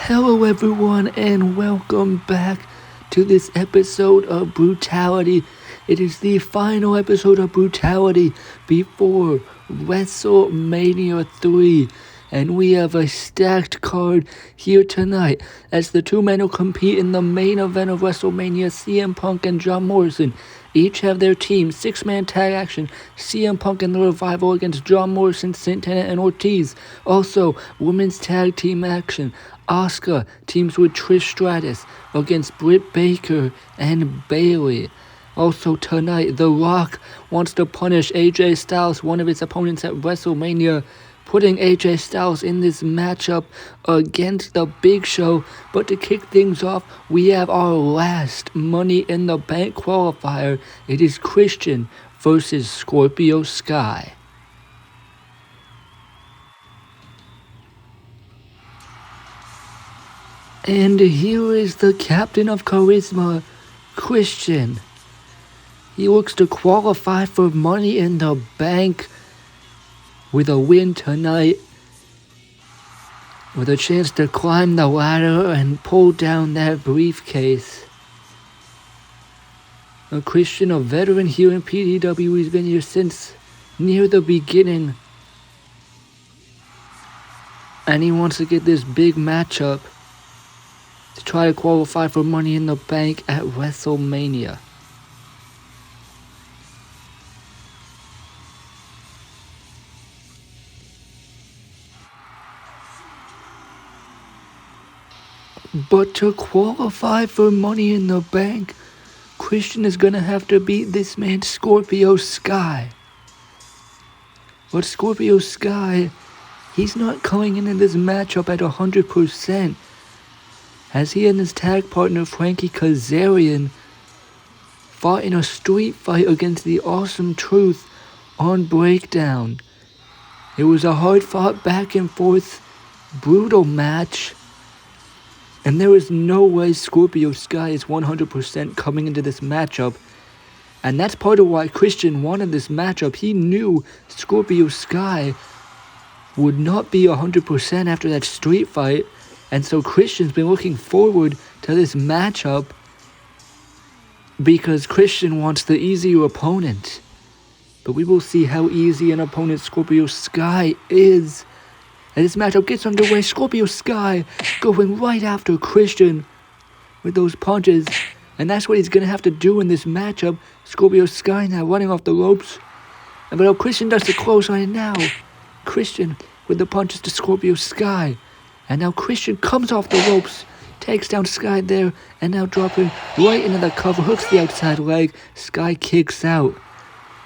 Hello everyone and welcome back to this episode of Brutality. It is the final episode of Brutality before Wrestlemania 3. And we have a stacked card here tonight as the two men will compete in the main event of WrestleMania. CM Punk and John Morrison each have their team, 6-man tag action. CM Punk and the Revival against John Morrison, Santana, and Ortiz. Also, women's tag team action. Asuka teams with Trish Stratus against Britt Baker and Bayley. Also tonight, The Rock wants to punish AJ Styles, one of his opponents at WrestleMania, putting AJ Styles in this matchup against The Big Show. But to kick things off, we have our last Money in the Bank qualifier. It is Christian versus Scorpio Sky. And here is the captain of charisma, Christian. He looks to qualify for Money in the Bank with a win tonight, with a chance to climb the ladder and pull down that briefcase. Now, Christian, a veteran here in PTW, he's been here since near the beginning, and he wants to get this big matchup to try to qualify for Money in the Bank at WrestleMania. But to qualify for Money in the Bank, Christian is going to have to beat this man, Scorpio Sky. But Scorpio Sky, he's not coming into this matchup at 100%. As he and his tag partner, Frankie Kazarian, fought in a street fight against the Awesome Truth on Breakdown. It was a hard-fought, back-and-forth, brutal match. And there is no way Scorpio Sky is 100% coming into this matchup. And that's part of why Christian wanted this matchup. He knew Scorpio Sky would not be 100% after that street fight. And so Christian's been looking forward to this matchup because Christian wants the easier opponent. But we will see how easy an opponent Scorpio Sky is. As this matchup gets underway, Scorpio Sky going right after Christian with those punches. And that's what he's going to have to do in this matchup. Scorpio Sky now running off the ropes. But now Christian does the clothesline now. Christian with the punches to Scorpio Sky. And now Christian comes off the ropes, takes down Sky there, and now dropping right into the cover, hooks the outside leg. Sky kicks out.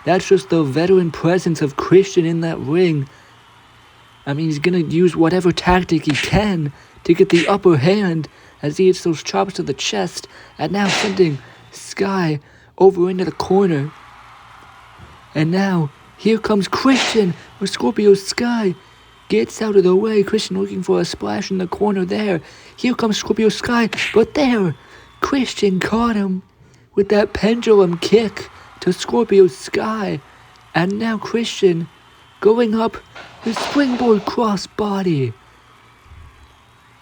That's just the veteran presence of Christian in that ring. I mean, he's going to use whatever tactic he can to get the upper hand as he hits those chops to the chest, and now sending Sky over into the corner. And now, here comes Christian with Scorpio Sky. Gets out of the way. Christian looking for a splash in the corner there. Here comes Scorpio Sky, but there, Christian caught him with that pendulum kick to Scorpio Sky. And now Christian going up with springboard crossbody.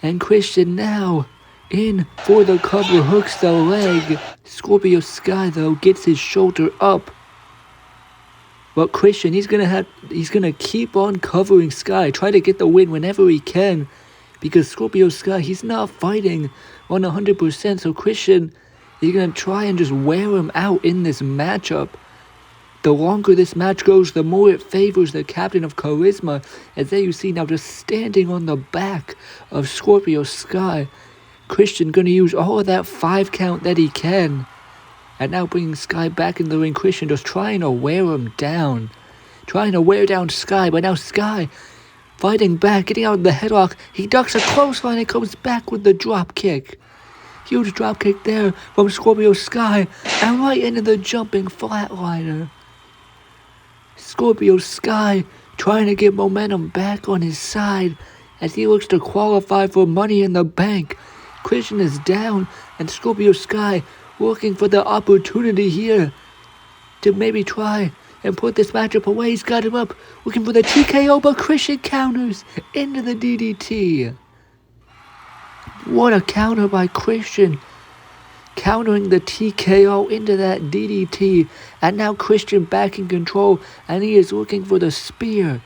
And Christian now in for the cover, hooks the leg. Scorpio Sky though gets his shoulder up. But Christian, he's gonna keep on covering Sky, try to get the win whenever he can, because Scorpio Sky, he's not fighting on 100%. So Christian, he's gonna try and just wear him out in this matchup. The longer this match goes, the more it favors the captain of charisma. As there you see now, just standing on the back of Scorpio Sky. Christian gonna use all of that 5 count that he can. And now bringing Sky back in the ring. Christian just trying to wear him down. Trying to wear down Sky. But now Sky fighting back. Getting out of the headlock. He ducks a clothesline and comes back with the drop kick. Huge drop kick there from Scorpio Sky. And right into the jumping flatliner. Scorpio Sky trying to get momentum back on his side as he looks to qualify for Money in the Bank. Christian is down and Scorpio Sky looking for the opportunity here to maybe try and put this matchup away. He's got him up, looking for the TKO, but Christian counters into the DDT. What a counter by Christian. Countering the TKO into that DDT. And now Christian back in control. And he is looking for the spear.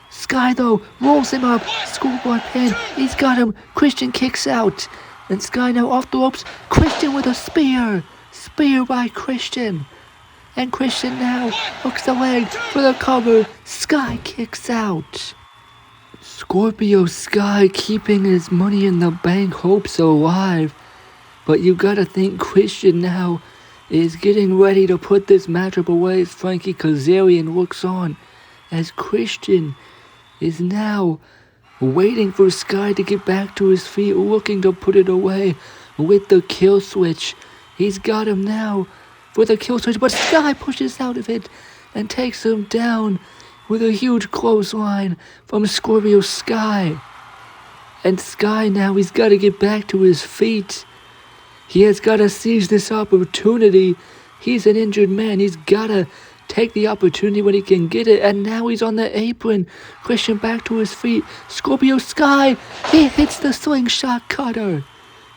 Sky though rolls him up. Schoolboy pin. He's got him. Christian kicks out. And Sky now off the ropes. Christian with a spear. Spear by Christian. And Christian now hooks the leg for the cover. Sky kicks out. Scorpio Sky keeping his Money in the Bank hopes alive. But you gotta think Christian now is getting ready to put this matchup away as Frankie Kazarian looks on. As Christian is now waiting for Sky to get back to his feet, looking to put it away with the kill switch. He's got him now for the kill switch, but Sky pushes out of it and takes him down with a huge clothesline from Scorpio Sky. And Sky now, he's got to get back to his feet. He has got to seize this opportunity. He's an injured man. He's got to take the opportunity when he can get it. And now he's on the apron. Christian back to his feet. Scorpio Sky, he hits the slingshot cutter.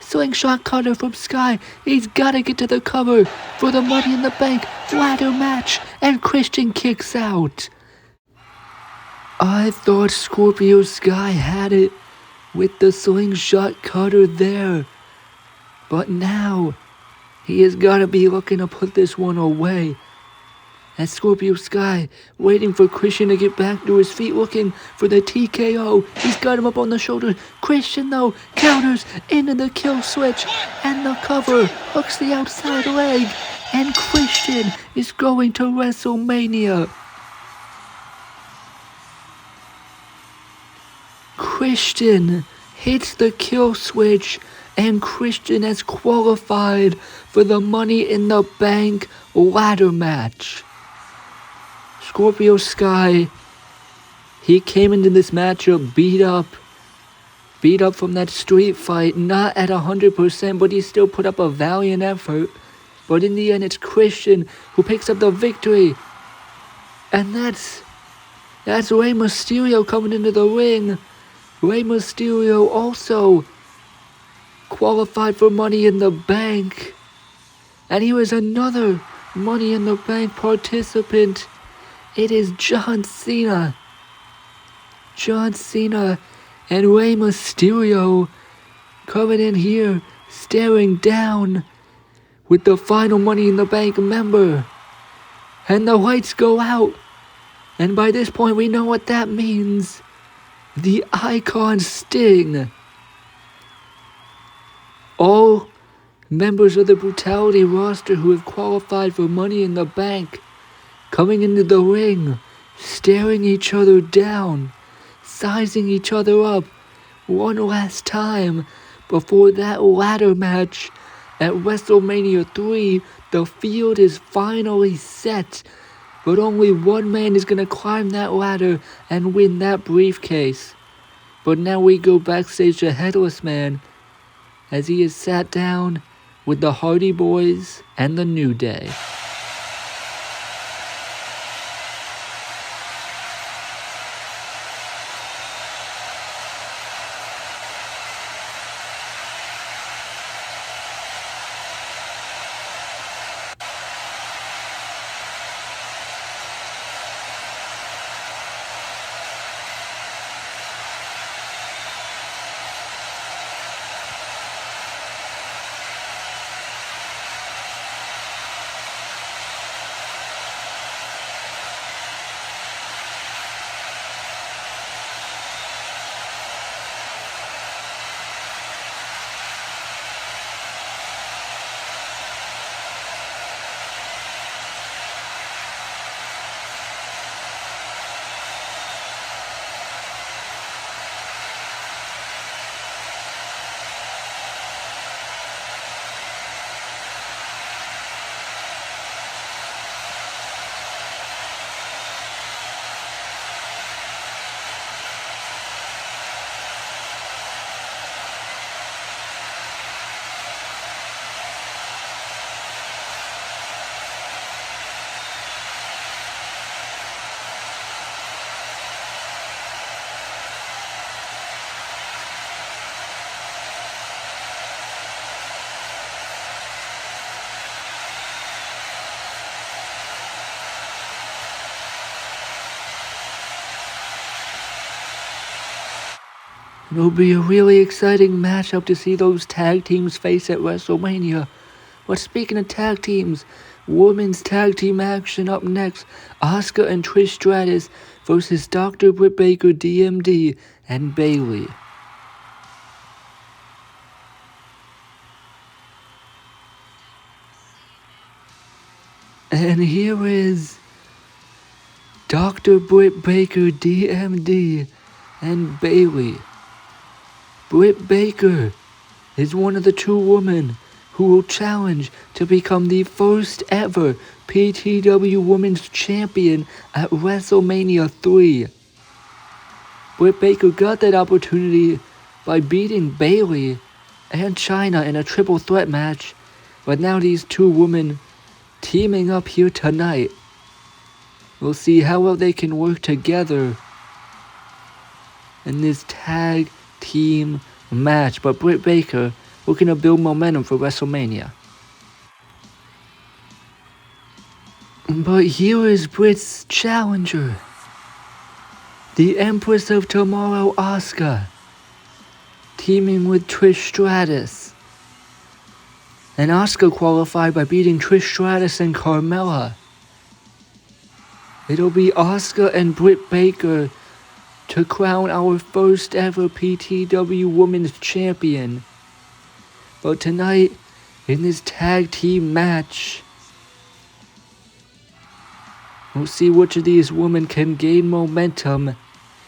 Slingshot cutter from Sky. He's got to get to the cover for the Money in the Bank ladder match. And Christian kicks out. I thought Scorpio Sky had it with the slingshot cutter there. But now, he has got to be looking to put this one away. As Scorpio Sky waiting for Christian to get back to his feet, looking for the TKO. He's got him up on the shoulder. Christian, though, counters into the kill switch. And the cover hooks the outside leg. And Christian is going to WrestleMania. Christian hits the kill switch. And Christian has qualified for the Money in the Bank ladder match. Scorpio Sky, he came into this matchup beat up from that street fight, not at 100%, but he still put up a valiant effort. But in the end, it's Christian who picks up the victory. And that's Rey Mysterio coming into the ring. Rey Mysterio also qualified for Money in the Bank. And he was another Money in the Bank participant. It is John Cena. John Cena and Rey Mysterio coming in here, staring down with the final Money in the Bank member. And the lights go out. And by this point, we know what that means. The Icon Sting. All members of the Brutality roster who have qualified for Money in the Bank coming into the ring, staring each other down, sizing each other up one last time before that ladder match at WrestleMania 3. The field is finally set, but only one man is going to climb that ladder and win that briefcase. But now we go backstage to Headless Man as he is sat down with the Hardy Boys and the New Day. It'll be a really exciting matchup to see those tag teams face at WrestleMania. But speaking of tag teams, women's tag team action up next. Asuka and Trish Stratus versus Dr. Britt Baker, DMD, and Bayley. And here is Dr. Britt Baker, DMD, and Bayley. Britt Baker is one of the two women who will challenge to become the first ever PTW Women's Champion at WrestleMania 3. Britt Baker got that opportunity by beating Bayley and Chyna in a triple threat match, but now these two women teaming up here tonight. We'll see how well they can work together in this tag team match, but Britt Baker looking to build momentum for WrestleMania. But here is Britt's challenger, the Empress of Tomorrow, Asuka, teaming with Trish Stratus. And Asuka qualified by beating Trish Stratus and Carmella. It'll be Asuka and Britt Baker to crown our first ever PTW Women's Champion. But tonight, in this tag team match, we'll see which of these women can gain momentum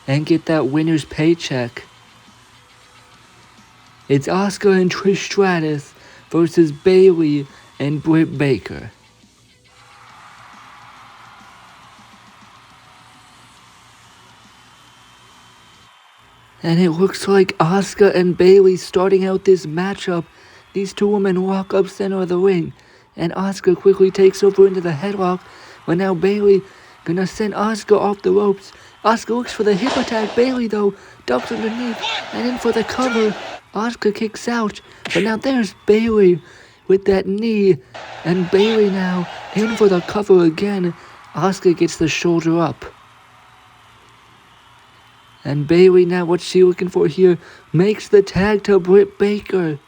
and get that winner's paycheck. It's Asuka and Trish Stratus versus Bayley and Britt Baker. And it looks like Asuka and Bayley starting out this matchup. These two women walk up center of the ring, and Asuka quickly takes over into the headlock, but now Bayley gonna send Asuka off the ropes. Asuka looks for the hip attack. Bayley though ducks underneath and in for the cover. Asuka kicks out, but now there's Bayley with that knee, and Bayley now in for the cover again. Asuka gets the shoulder up. And Bayley now, what's she looking for here? Makes the tag to Britt Baker.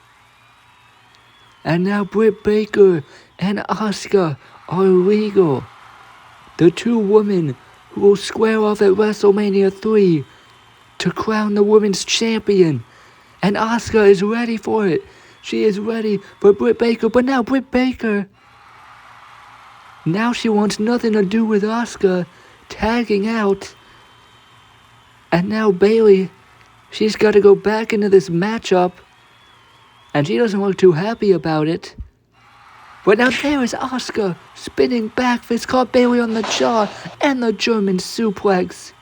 And now Britt Baker and Asuka are legal. The two women who will square off at WrestleMania 3 to crown the women's champion. And Asuka is ready for it. She is ready for Britt Baker, but now Britt Baker, now she wants nothing to do with Asuka tagging out. And now Bayley, she's got to go back into this matchup, and she doesn't look too happy about it. But now there is Asuka, spinning back fist, caught Bayley on the jaw, and the German suplex.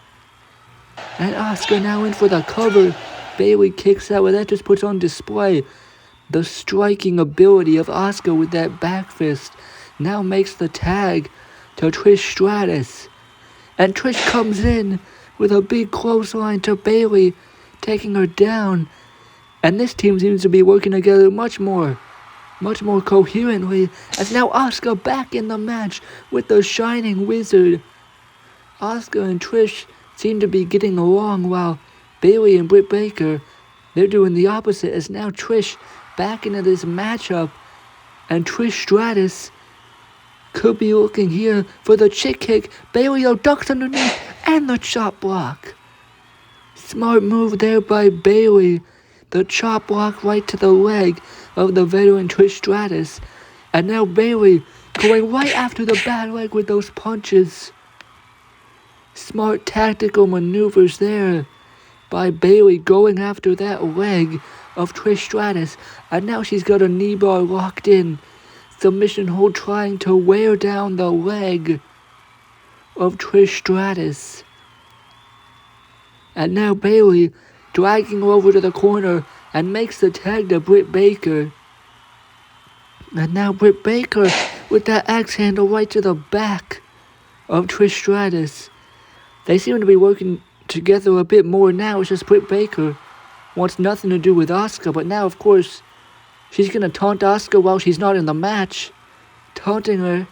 And Asuka now in for the cover. Bayley kicks out, and that just puts on display the striking ability of Asuka with that back fist. Now makes the tag to Trish Stratus. And Trish comes in with a big clothesline to Bayley, taking her down. And this team seems to be working together much more coherently, as now Asuka back in the match with the Shining Wizard. Asuka and Trish seem to be getting along, while Bayley and Britt Baker, they're doing the opposite, as now Trish back into this matchup, and Trish Stratus could be looking here for the chick kick. Bayley though ducks underneath, and the chop block. Smart move there by Bayley. The chop block right to the leg of the veteran Trish Stratus. And now Bayley going right after the bad leg with those punches. Smart tactical maneuvers there by Bayley, going after that leg of Trish Stratus. And now she's got a knee bar locked in. Submission hold trying to wear down the leg of Trish Stratus. And now Bayley dragging her over to the corner and makes the tag to Britt Baker. And now Britt Baker with that axe handle right to the back of Trish Stratus. They seem to be working together a bit more now. It's just Britt Baker wants nothing to do with Asuka, but now of course she's gonna taunt Asuka while she's not in the match, taunting her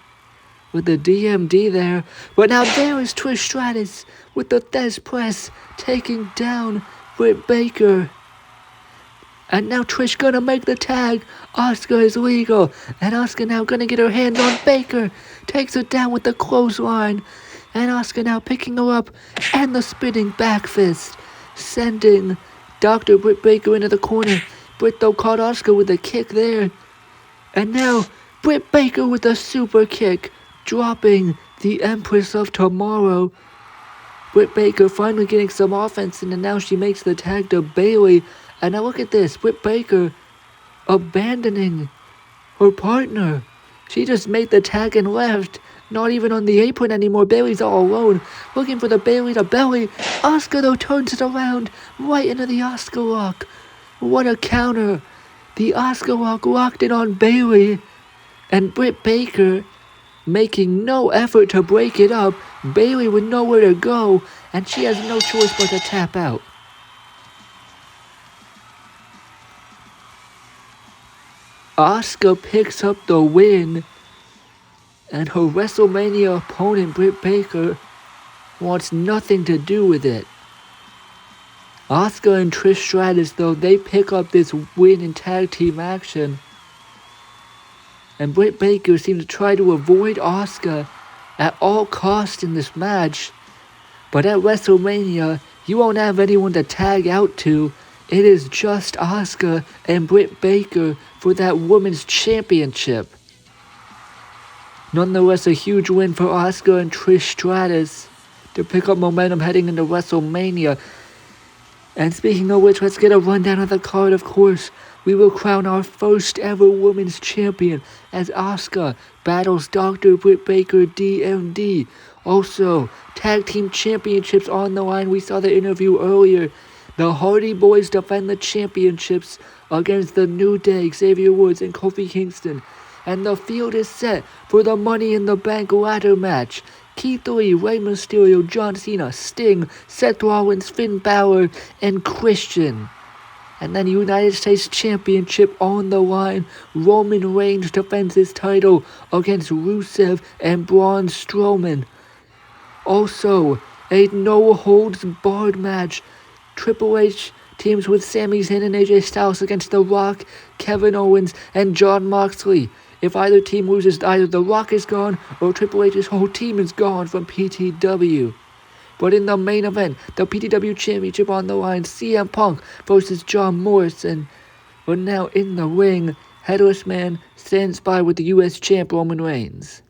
with the DMD there. But now there is Trish Stratus with the Thez press, taking down Britt Baker. And now Trish gonna make the tag. Asuka is legal. And Asuka now gonna get her hands on Baker. Takes her down with the clothesline. And Asuka now picking her up. And the spinning back fist. Sending Dr. Britt Baker into the corner. Britt though caught Asuka with a kick there. And now Britt Baker with a super kick. Dropping the Empress of Tomorrow. Britt Baker finally getting some offense in, and now she makes the tag to Bayley. And now look at this, Britt Baker abandoning her partner. She just made the tag and left, not even on the apron anymore. Bayley's all alone, looking for the Bayley to belly. Asuka though turns it around, right into the Asuka lock. What a counter. The Asuka lock locked in on Bayley. And Britt Baker making no effort to break it up. Bayley with nowhere to go, and she has no choice but to tap out. Asuka picks up the win, and her WrestleMania opponent Britt Baker wants nothing to do with it. Asuka and Trish Stratus, though, they pick up this win in tag team action, and Britt Baker seems to try to avoid Asuka at all costs in this match. But at WrestleMania, you won't have anyone to tag out to. It is just Asuka and Britt Baker for that Women's Championship. Nonetheless, a huge win for Asuka and Trish Stratus to pick up momentum heading into WrestleMania. And speaking of which, let's get a rundown of the card, of course. We will crown our first ever Women's Champion as Asuka battles Dr. Britt Baker DMD. Also, Tag Team Championships on the line. We saw the interview earlier. The Hardy Boys defend the championships against the New Day, Xavier Woods and Kofi Kingston. And the field is set for the Money in the Bank ladder match. Keith Lee, Rey Mysterio, John Cena, Sting, Seth Rollins, Finn Balor, and Christian. And then United States Championship on the line. Roman Reigns defends his title against Rusev and Braun Strowman. Also, a no-holds-barred match. Triple H teams with Sami Zayn and AJ Styles against The Rock, Kevin Owens, and Jon Moxley. If either team loses, either The Rock is gone or Triple H's whole team is gone from PTW. But in the main event, the PTW Championship on the line, CM Punk versus John Morrison. But now in the ring, Headless Man stands by with the US Champ Roman Reigns.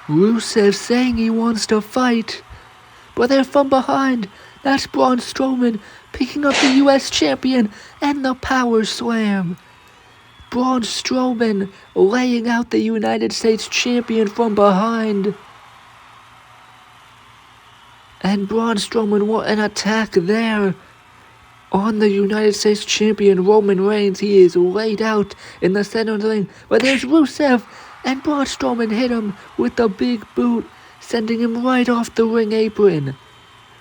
Rusev saying he wants to fight, but they're from behind. That's Braun Strowman picking up the US Champion and the Power Slam. Braun Strowman laying out the United States Champion from behind. And Braun Strowman, what an attack there on the United States Champion Roman Reigns. He is laid out in the center of the ring, but there's Rusev. And Braun Strowman hit him with the big boot, sending him right off the ring apron.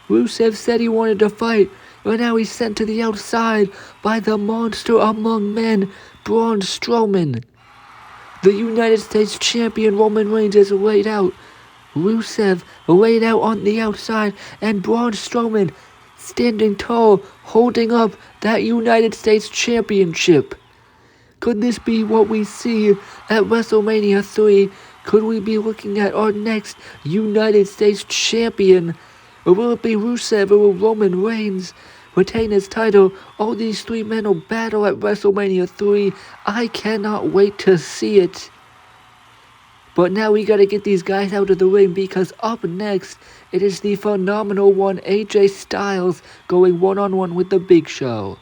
Rusev said he wanted to fight, but now he's sent to the outside by the monster among men, Braun Strowman. The United States Champion Roman Reigns is laid out. Rusev laid out on the outside, and Braun Strowman standing tall, holding up that United States Championship. Could this be what we see at WrestleMania 3? Could we be looking at our next United States Champion? Or will it be Rusev or will Roman Reigns retain his title? All these three men will battle at WrestleMania 3. I cannot wait to see it. But now we gotta get these guys out of the ring, because up next, it is the phenomenal one, AJ Styles, going one-on-one with the Big Show.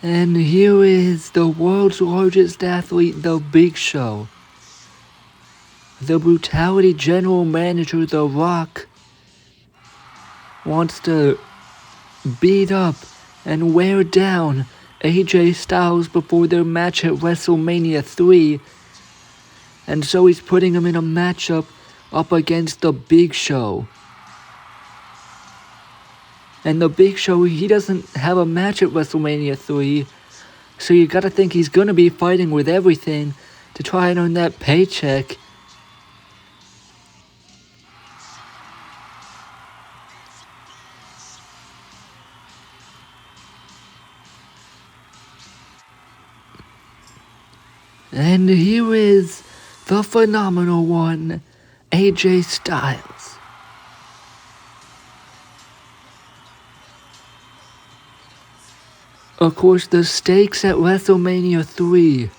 And here is the world's largest athlete, the Big Show. The Brutality general manager, The Rock, wants to beat up and wear down AJ Styles before their match at WrestleMania 3. And so he's putting him in a matchup up against the Big Show. And the Big Show, he doesn't have a match at WrestleMania 3. So you gotta think he's gonna be fighting with everything to try and earn that paycheck. And here is the phenomenal one, AJ Styles. Of course, the stakes at WrestleMania 3.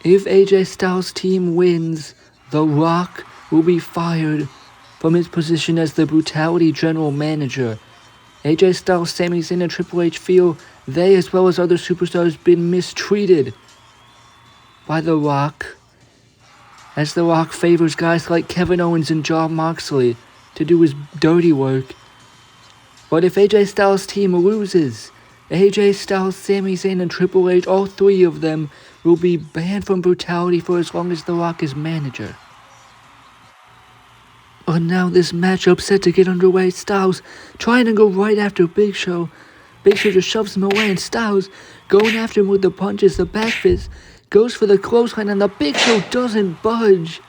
If AJ Styles' team wins, The Rock will be fired from his position as the Brutality general manager. AJ Styles, Sami Zayn, and Triple H feel they, as well as other superstars, been mistreated by The Rock, as The Rock favors guys like Kevin Owens and Jon Moxley to do his dirty work. But if AJ Styles' team loses, AJ Styles, Sami Zayn, and Triple H, all three of them, will be banned from Brutality for as long as The Rock is manager. And now this matchup set to get underway. Styles trying to go right after Big Show. Big Show just shoves him away, and Styles going after him with the punches, the back fist, goes for the clothesline, and the Big Show doesn't budge.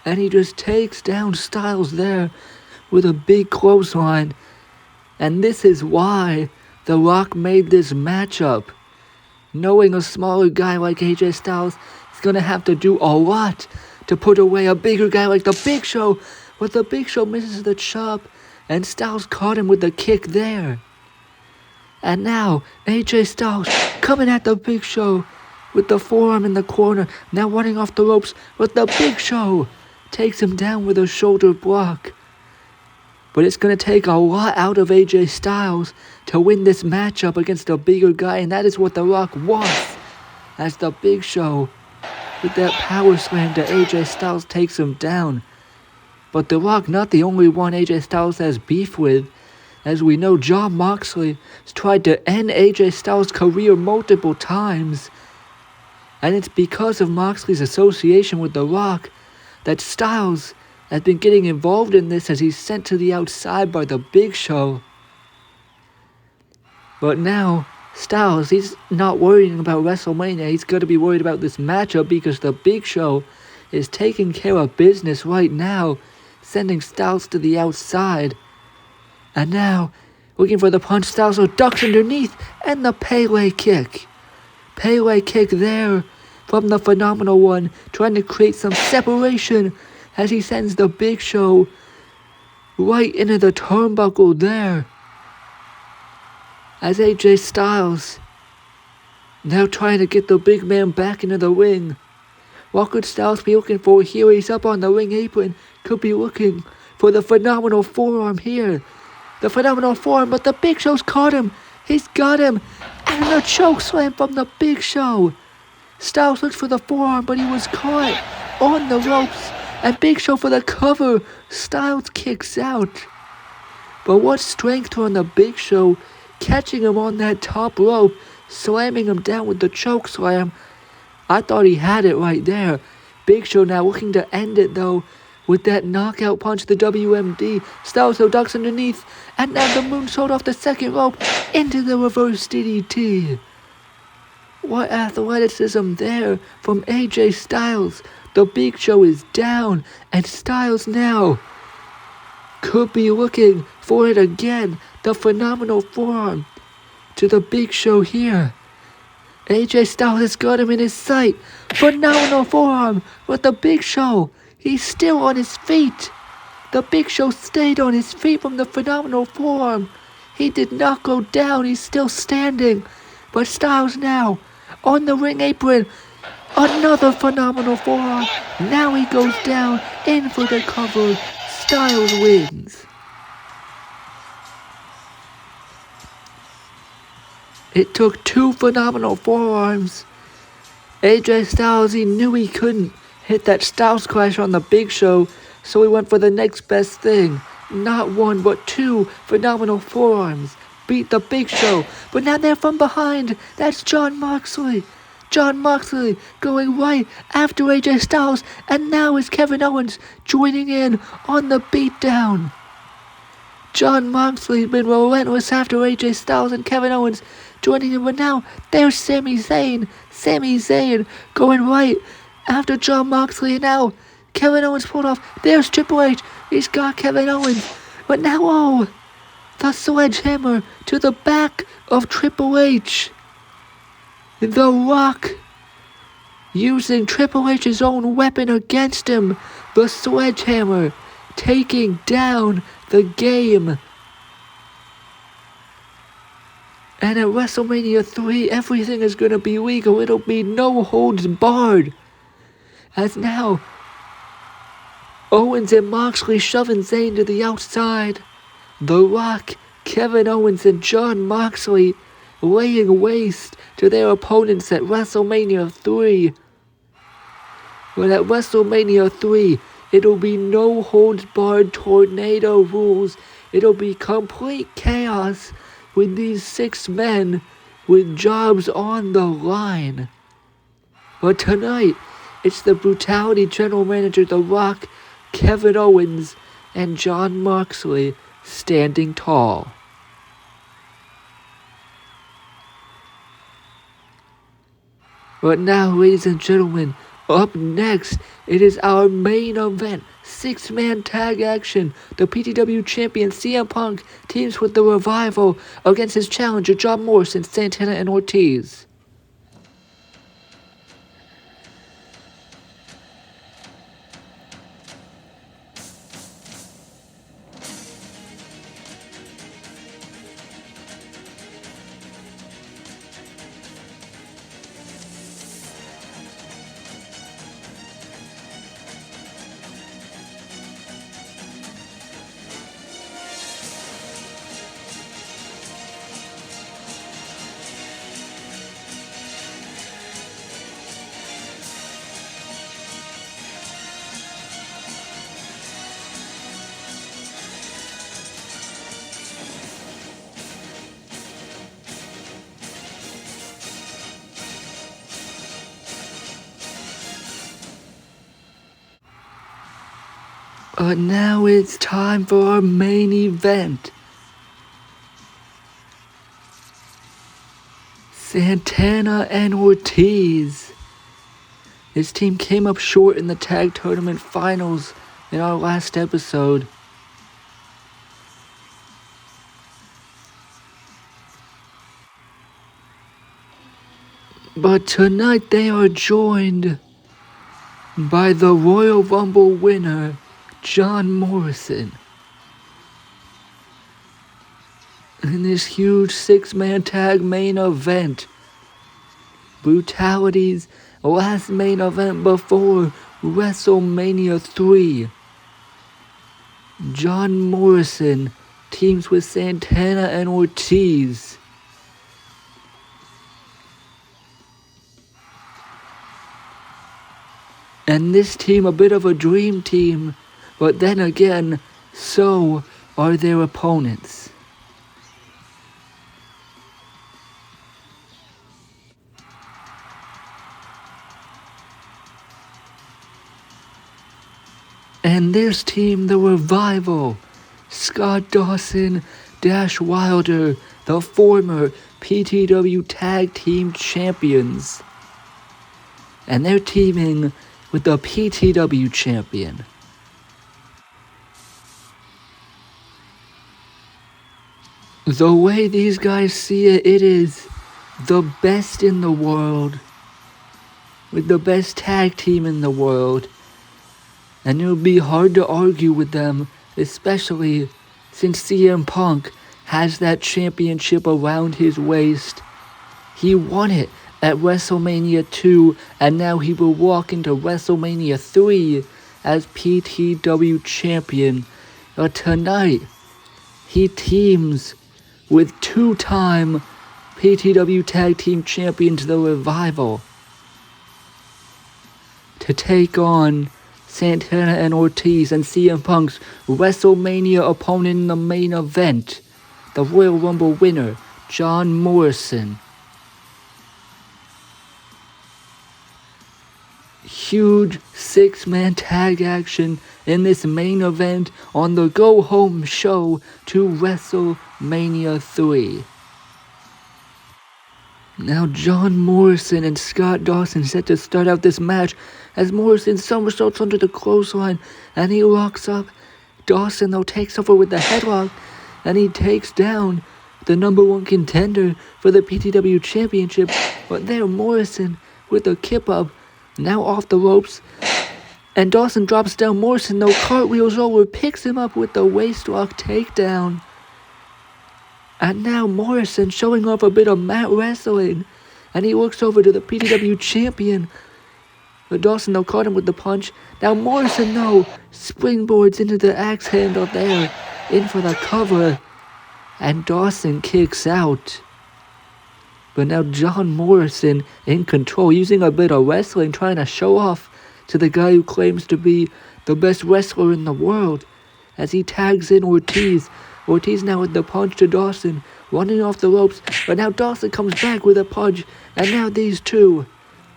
And he just takes down Styles there with a big clothesline. And this is why The Rock made this matchup. Knowing a smaller guy like AJ Styles is going to have to do a lot to put away a bigger guy like the Big Show. But the Big Show misses the chop, and Styles caught him with the kick there. And now AJ Styles coming at the Big Show with the forearm in the corner, now running off the ropes, but the Big Show takes him down with a shoulder block. But it's going to take a lot out of AJ Styles to win this matchup against a bigger guy, and that is what The Rock wants, as the Big Show, with that power slam to AJ Styles, takes him down. But The Rock, not the only one AJ Styles has beef with. As we know, Jon Moxley has tried to end AJ Styles' career multiple times. And it's because of Moxley's association with The Rock that Styles has been getting involved in this, as he's sent to the outside by the Big Show. But now, Styles, he's not worrying about WrestleMania. He's got to be worried about this matchup, because the Big Show is taking care of business right now, sending Styles to the outside. And now, looking for the punch, Styles ducks underneath, and the Pele kick. Pele kick there from the phenomenal one, trying to create some separation as he sends the Big Show right into the turnbuckle there. As AJ Styles now trying to get the big man back into the ring. What could Styles be looking for here? He's up on the ring apron. Could be looking for the phenomenal forearm here. The phenomenal forearm, but the Big Show's caught him. He's got him. And a choke slam from the Big Show. Styles looks for the forearm, but he was caught on the ropes. And Big Show for the cover. Styles kicks out. But what strength on the Big Show, catching him on that top rope, slamming him down with the choke slam. I thought he had it right there. Big Show now looking to end it though with that knockout punch, the WMD. Styles though ducks underneath, and now the moonsault off the second rope into the reverse DDT. What athleticism there from AJ Styles. The Big Show is down, and Styles now could be looking for it again. The phenomenal forearm to the Big Show here. AJ Styles has got him in his sight. Phenomenal forearm with the Big Show. He's still on his feet. The Big Show stayed on his feet from the phenomenal forearm. He did not go down. He's still standing. But Styles now on the ring apron. Another phenomenal forearm. Now he goes down in for the cover. Styles wins. It took two phenomenal forearms. AJ Styles, he knew he couldn't hit that Styles Clash on the Big Show, so he went for the next best thing. Not one, but two phenomenal forearms. Beat the Big Show, but now they're from behind. That's Jon Moxley. Jon Moxley going right after AJ Styles, and now is Kevin Owens joining in on the beatdown. Jon Moxley's been relentless after AJ Styles and Kevin Owens joining him, but now there's Sami Zayn. Sami Zayn going right after Jon Moxley, and now Kevin Owens pulled off. There's Triple H. He's got Kevin Owens, but now, oh, the sledgehammer to the back of Triple H. The Rock using Triple H's own weapon against him. The sledgehammer taking down the game. And at WrestleMania 3, everything is going to be legal. It'll be no holds barred. As now, Owens and Moxley shoving Zayn to the outside. The Rock, Kevin Owens, and Jon Moxley laying waste to their opponents at WrestleMania 3. But at WrestleMania 3, it'll be no holds barred tornado rules. It'll be complete chaos with these 6 men with jobs on the line. But tonight, it's the Brutality General Manager, The Rock, Kevin Owens, and Jon Moxley standing tall. But now, ladies and gentlemen, up next, it is our main event. 6-man tag action. The PTW champion CM Punk teams with the Revival against his challenger John Morrison, Santana, and Ortiz. But now it's time for our main event. Santana and Ortiz. This team came up short in the tag tournament finals in our last episode. But tonight they are joined by the Royal Rumble winner, John Morrison. In this huge 6-man tag main event. Brutality's last main event before WrestleMania 3. John Morrison teams with Santana and Ortiz. And this team, a bit of a dream team, but then again, so are their opponents. And this team, the Revival, Scott Dawson, Dash Wilder, the former PTW Tag Team Champions. And they're teaming with the PTW champion. The way these guys see it, it is the best in the world, with the best tag team in the world, and it would be hard to argue with them, especially since CM Punk has that championship around his waist. He won it at WrestleMania 2, and now he will walk into WrestleMania 3 as PTW champion. But tonight, he teams with two-time PTW Tag Team Champions, The Revival, to take on Santana and Ortiz and CM Punk's WrestleMania opponent in the main event, the Royal Rumble winner, John Morrison. Huge six-man tag action in this main event on the go-home show to WrestleMania 3. Now John Morrison and Scott Dawson set to start out this match as Morrison somersaults under the clothesline and he locks up. Dawson though takes over with the headlock and he takes down the number one contender for the PTW championship. But there Morrison with a kip up, now off the ropes, and Dawson drops down Morrison though, cartwheels over, picks him up with the waistlock takedown. And now Morrison showing off a bit of mat wrestling, and he looks over to the PTW champion. But Dawson though caught him with the punch. Now Morrison though springboards into the axe handle there, in for the cover, and Dawson kicks out. But now John Morrison in control, using a bit of wrestling, trying to show off to the guy who claims to be the best wrestler in the world, as he tags in Ortiz. Ortiz now with the punch to Dawson, running off the ropes, but now Dawson comes back with a punch, and now these two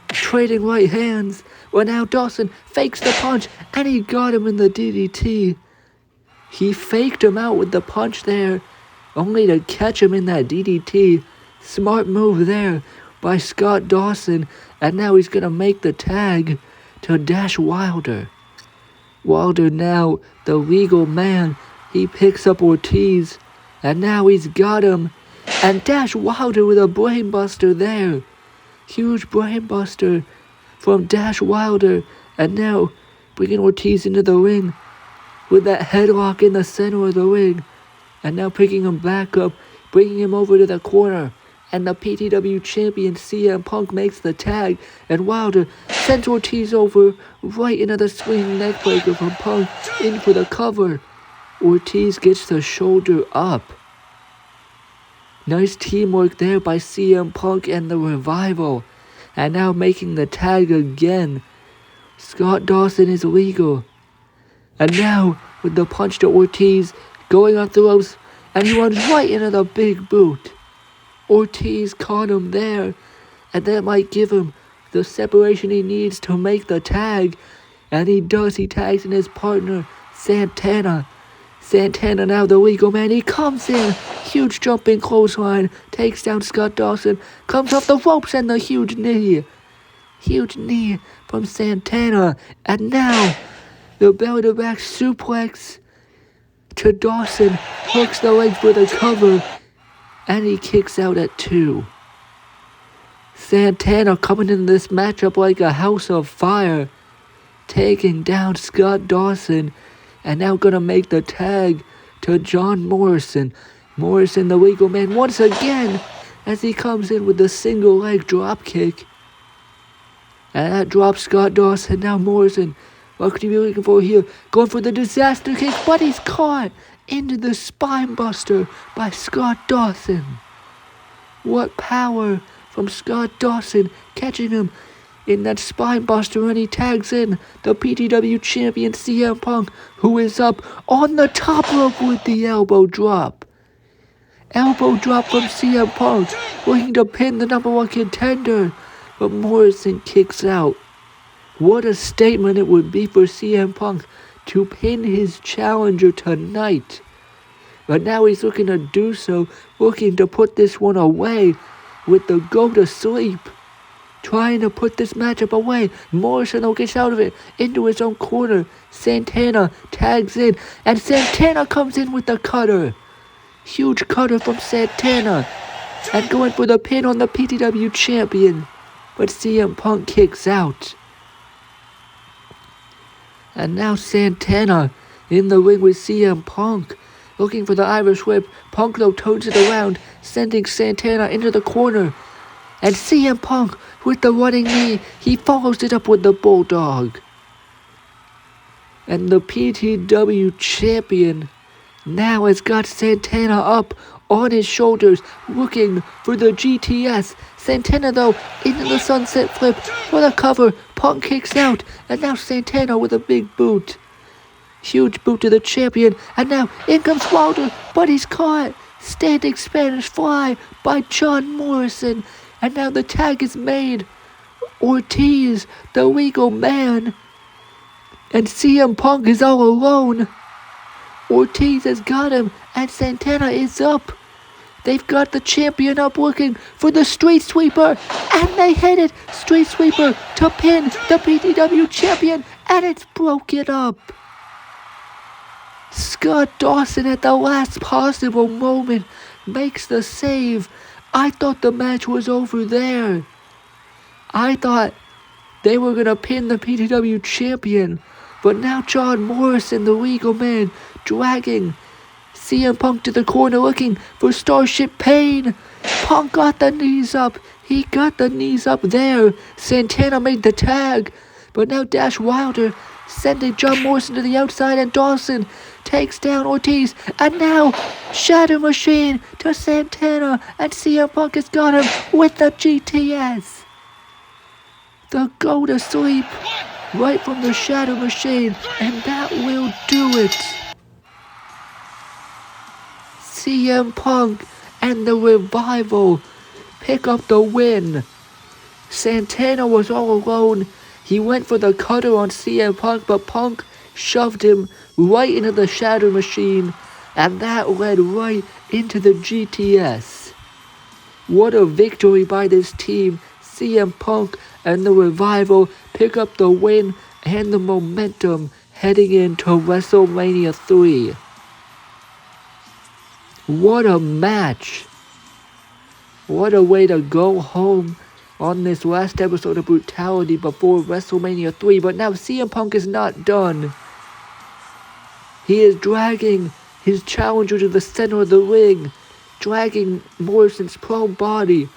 trading right hands. Well, now Dawson fakes the punch, and he got him in the DDT. He faked him out with the punch there, only to catch him in that DDT. Smart move there by Scott Dawson, and now he's going to make the tag to Dash Wilder. Wilder now, the legal man, he picks up Ortiz, and now he's got him. And Dash Wilder with a brainbuster there. Huge brainbuster from Dash Wilder, and now bringing Ortiz into the ring with that headlock in the center of the ring, and now picking him back up, bringing him over to the corner. And the PTW champion CM Punk makes the tag, and Wilder sends Ortiz over right into the swinging neckbreaker from Punk, in for the cover. Ortiz gets the shoulder up. Nice teamwork there by CM Punk and the Revival. And now making the tag again. Scott Dawson is legal. And now with the punch to Ortiz, going off the ropes, and he runs right into the big boot. Ortiz caught him there, and that might give him the separation he needs to make the tag. And he does. He tags in his partner, Santana. Santana now the legal man. He comes in. Huge jumping clothesline. Takes down Scott Dawson. Comes off the ropes and the huge knee. Huge knee from Santana. And now the belly-to-back suplex to Dawson. Hooks the leg for the cover. And he kicks out at 2. Santana coming into this matchup like a house of fire, taking down Scott Dawson, and now gonna make the tag to John Morrison. Morrison, the legal man, once again, as he comes in with the single leg drop kick. And that drops Scott Dawson. Now Morrison, what could you be looking for here? Going for the disaster kick, but he's caught into the spine buster by Scott Dawson. What power from Scott Dawson, catching him in that spine buster, and he tags in the PTW champion CM Punk, who is up on the top rope with the elbow drop. Elbow drop from CM Punk, looking to pin the number one contender, but Morrison kicks out. What a statement it would be for CM Punk to pin his challenger tonight. But now he's looking to do so, looking to put this one away with the go to sleep trying to put this matchup away. Morrison though gets out of it into his own corner. Santana tags in, and Santana comes in with the cutter. Huge cutter from Santana, and going for the pin on the PTW champion. But CM Punk kicks out. And now Santana in the ring with CM Punk, looking for the Irish whip. Punk though turns it around, sending Santana into the corner. And CM Punk with the running knee, he follows it up with the Bulldog. And the PTW champion now has got Santana up on his shoulders, looking for the GTS. Santana though into the sunset flip for the cover. Punk kicks out, and now Santana with a big boot. Huge boot to the champion, and now in comes Wilder, but he's caught. Standing Spanish fly by John Morrison, and now the tag is made. Ortiz, the legal man, and CM Punk is all alone. Ortiz has got him, and Santana is up. They've got the champion up looking for the street sweeper, and they hit it. Street sweeper to pin the PTW champion, and it's broken up. Scott Dawson at the last possible moment makes the save. I thought the match was over there. I thought they were going to pin the PTW champion, but now John Morrison, the legal man, dragging CM Punk to the corner looking for Starship Pain. Punk got the knees up. He got the knees up there. Santana made the tag. But now Dash Wilder sending John Morrison to the outside, and Dawson takes down Ortiz. And now Shatter Machine to Santana, and CM Punk has got him with the GTS. The go to sleep right from the Shatter Machine, and that will do it. CM Punk and the Revival pick up the win. Santana was all alone. He went for the cutter on CM Punk, but Punk shoved him right into the Shatter Machine, and that led right into the GTS. What a victory by this team. CM Punk and the Revival pick up the win and the momentum heading into WrestleMania 3. What a match. What a way to go home on this last episode of Brutality before WrestleMania 3. But now CM Punk is not done. He is dragging his challenger to the center of the ring, dragging Morrison's prone body,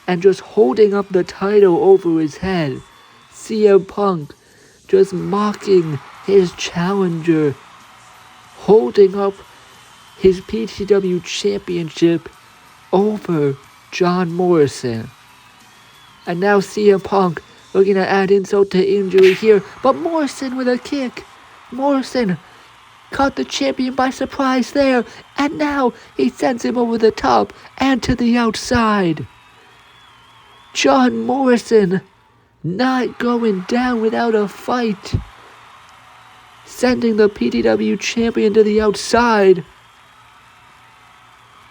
and just holding up the title over his head. CM Punk just mocking his challenger, holding up his PTW championship over John Morrison. And now CM Punk looking to add insult to injury here, but Morrison with a kick. Morrison caught the champion by surprise there, and now he sends him over the top and to the outside. John Morrison not going down without a fight, sending the PTW champion to the outside.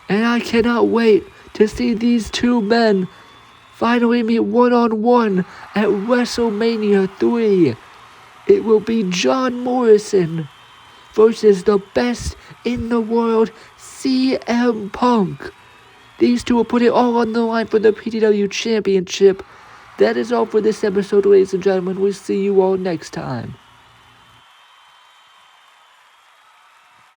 And I cannot wait to see these two men finally meet one-on-one at WrestleMania 3. It will be John Morrison versus the best in the world, CM Punk. These two will put it all on the line for the PTW championship. That is all for this episode, ladies and gentlemen. We'll see you all next time.